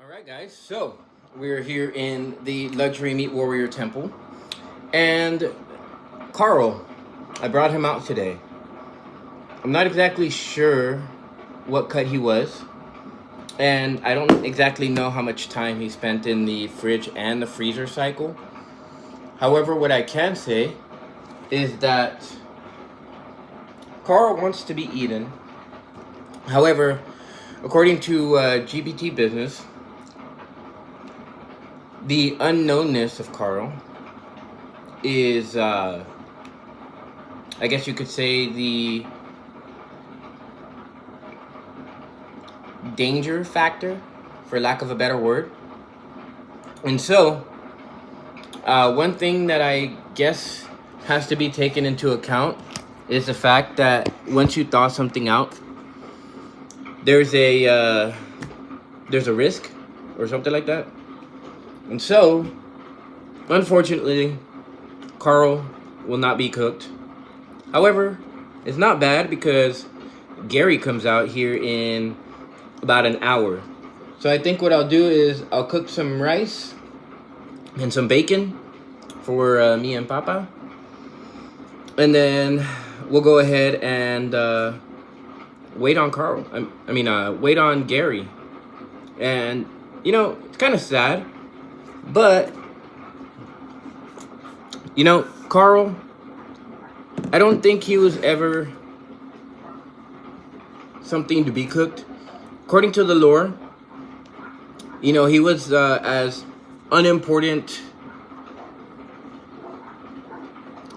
Alright guys, so we're here in the Luxury Meat Warrior Temple. And Carl, I brought him out today. I'm not exactly sure what cut he was. And I don't exactly know how much time he spent in the fridge and the freezer cycle. However, what I can say is that Carl wants to be eaten. However, according to GPT Business, the unknownness of Carl is, I guess you could say, the danger factor, for lack of a better word. And so, one thing that I guess has to be taken into account is the fact that once you thaw something out, there's a risk or something like that. And so, unfortunately, Carl will not be cooked. However, it's not bad because Gary comes out here in about an hour. So I think what I'll do is I'll cook some rice and some bacon for me and Papa. And then we'll go ahead and wait on Carl. Wait on Gary. And, you know, it's kind of sad. But, you know, Carl, I don't think he was ever something to be cooked. According to the lore, you know, he was as unimportant,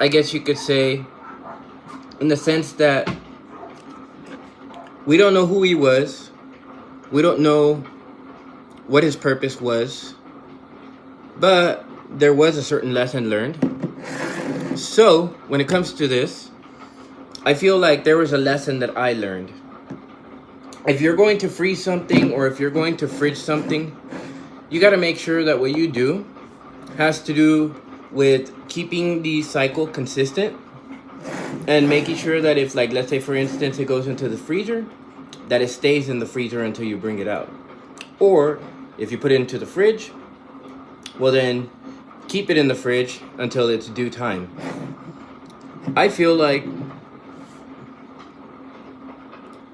I guess you could say, in the sense that we don't know who he was. We don't know what his purpose was. But there was a certain lesson learned. So, when it comes to this, I feel like there was a lesson that I learned. If you're going to freeze something or if you're going to fridge something, you got to make sure that what you do has to do with keeping the cycle consistent and making sure that if, like, let's say, for instance, it goes into the freezer, that it stays in the freezer until you bring it out. Or if you put it into the fridge, well then, keep it in the fridge until it's due time. I feel like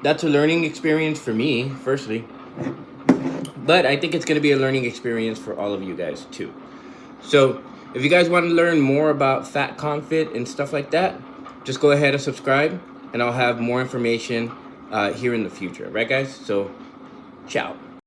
that's a learning experience for me, firstly. But I think it's going to be a learning experience for all of you guys, too. So, if you guys want to learn more about fat confit and stuff like that, just go ahead and subscribe, and I'll have more information here in the future. Right, guys? So, ciao.